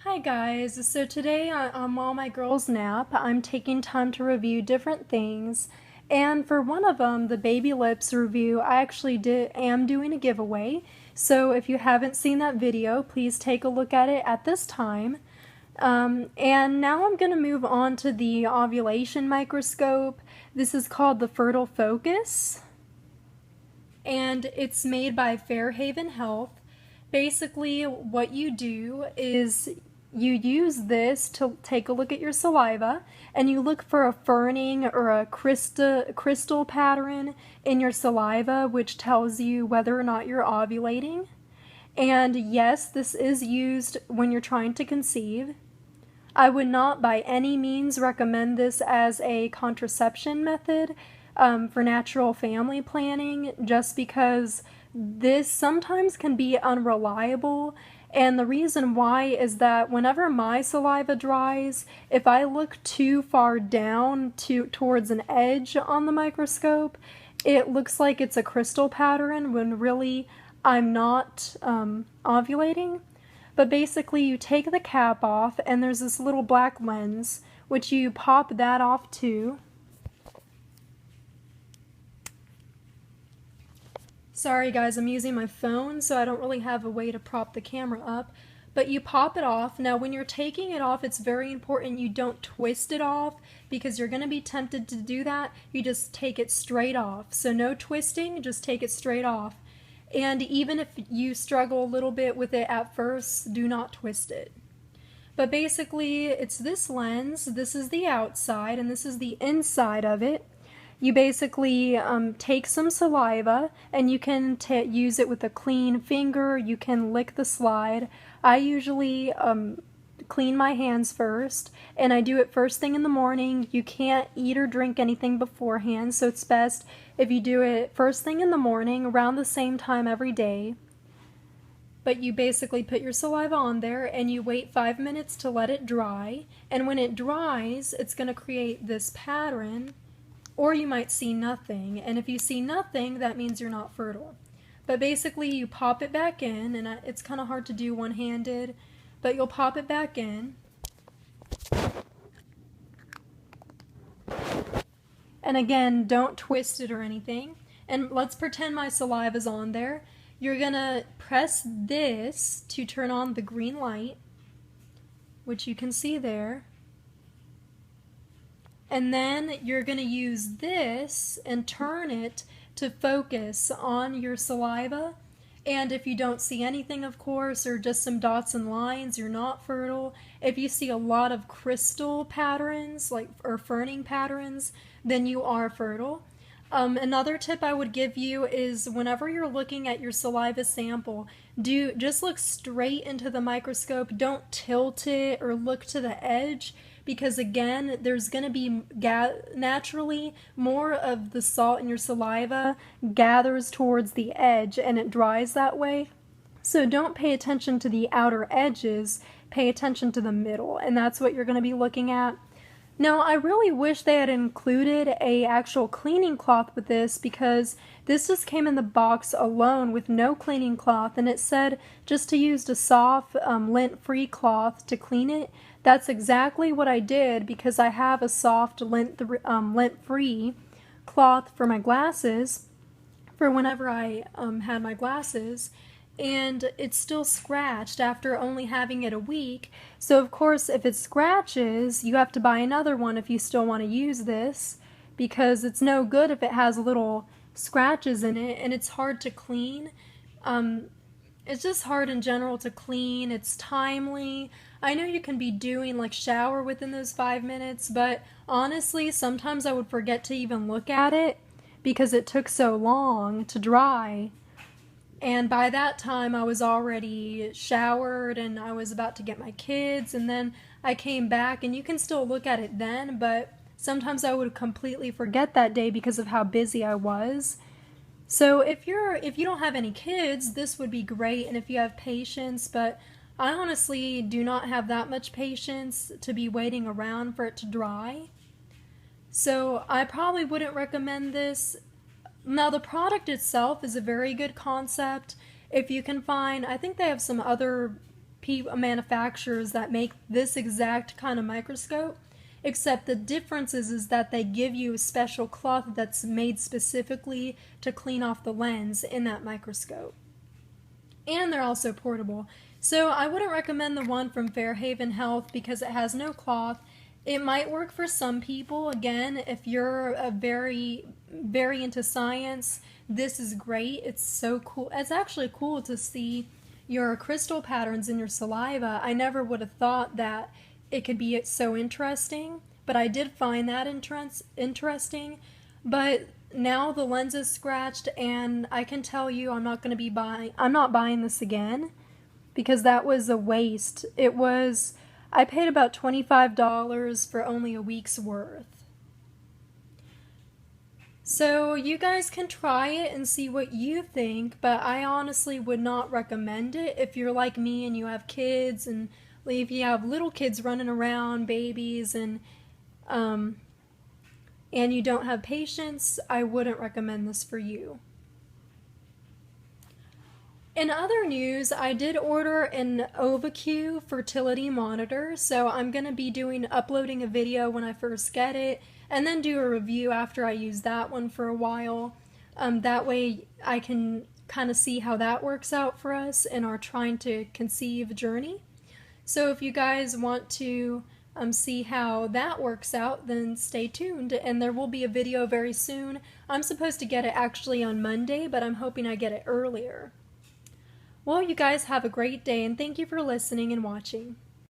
Hi guys, so today while my girls nap, I'm taking time to review different things. And for one of them, the Baby Lips review, I actually am doing a giveaway. So if you haven't seen that video, please take a look at it at this time. And now I'm going to move on to the ovulation microscope. This is called the Fertile Focus, and it's made by Fairhaven Health. Basically, what you do is you use this to take a look at your saliva, and you look for a ferning or a crystal pattern in your saliva, which tells you whether or not you're ovulating. And yes, this is used when you're trying to conceive. I would not by any means recommend this as a contraception method for natural family planning, just because this sometimes can be unreliable. And the reason why is that whenever my saliva dries, if I look too far down towards an edge on the microscope, it looks like it's a crystal pattern when really I'm not ovulating. But basically, you take the cap off, and there's this little black lens, which you pop that off too. Sorry guys, I'm using my phone, so I don't really have a way to prop the camera up. But you pop it off. Now when you're taking it off, it's very important you don't twist it off, because you're going to be tempted to do that. You just take it straight off. So no twisting, just take it straight off. And even if you struggle a little bit with it at first, do not twist it. But basically, it's this lens. This is the outside, and this is the inside of it. You basically take some saliva, and you can use it with a clean finger. You can lick the slide. I usually clean my hands first, and I do it first thing in the morning. You can't eat or drink anything beforehand, so it's best if you do it first thing in the morning around the same time every day. But you basically put your saliva on there and you wait 5 minutes to let it dry, and when it dries, it's going to create this pattern, or you might see nothing, and if you see nothing, that means you're not fertile. But basically, you pop it back in, and it's kind of hard to do one-handed, but you'll pop it back in. And again, don't twist it or anything. And let's pretend my saliva's on there. You're gonna press this to turn on the green light, which you can see there. And then you're gonna use this and turn it to focus on your saliva. And if you don't see anything, of course, or just some dots and lines, you're not fertile. If you see a lot of crystal patterns, or ferning patterns, then you are fertile. Another tip I would give you is whenever you're looking at your saliva sample, just look straight into the microscope. Don't tilt it or look to the edge, because again, there's going to be naturally more of the salt in your saliva gathers towards the edge, and it dries that way. So don't pay attention to the outer edges, pay attention to the middle, and that's what you're going to be looking at. Now, I really wish they had included a actual cleaning cloth with this, because this just came in the box alone with no cleaning cloth, and it said just to use a soft, lint-free cloth to clean it. That's exactly what I did, because I have a soft, lint-free cloth for my glasses, for whenever I had my glasses, and it's still scratched after only having it a week. So of course, if it scratches, you have to buy another one if you still want to use this, because it's no good if it has little scratches in it, and it's hard to clean. It's just hard in general to clean. It's timely. I know you can be doing like shower within those 5 minutes, but honestly, sometimes I would forget to even look at it because it took so long to dry. And by that time, I was already showered and I was about to get my kids, and then I came back, and you can still look at it then, but sometimes I would completely forget that day because of how busy I was. So if you don't have any kids, this would be great, and if you have patience, but I honestly do not have that much patience to be waiting around for it to dry. So I probably wouldn't recommend this. Now, the product itself is a very good concept. If you can find, I think they have some other manufacturers that make this exact kind of microscope, except the difference is that they give you a special cloth that's made specifically to clean off the lens in that microscope. And they're also portable. So I wouldn't recommend the one from Fairhaven Health because it has no cloth. It might work for some people. Again, if you're a very into science, this is great. It's so cool. It's actually cool to see your crystal patterns in your saliva. I never would have thought that it could be so interesting, but I did find that interesting. But now the lens is scratched, and I can tell you I'm not buying this again because that was a waste. I paid about $25 for only a week's worth. So you guys can try it and see what you think, but I honestly would not recommend it if you're like me and you have kids, and if you have little kids running around, babies, and you don't have patience. I wouldn't recommend this for you. In other news, I did order an Ovacue fertility monitor, so I'm going to be uploading a video when I first get it, and then do a review after I use that one for a while. That way I can kind of see how that works out for us in our trying to conceive journey. So if you guys want to see how that works out, then stay tuned, and there will be a video very soon. I'm supposed to get it actually on Monday, but I'm hoping I get it earlier. Well, you guys have a great day, and thank you for listening and watching.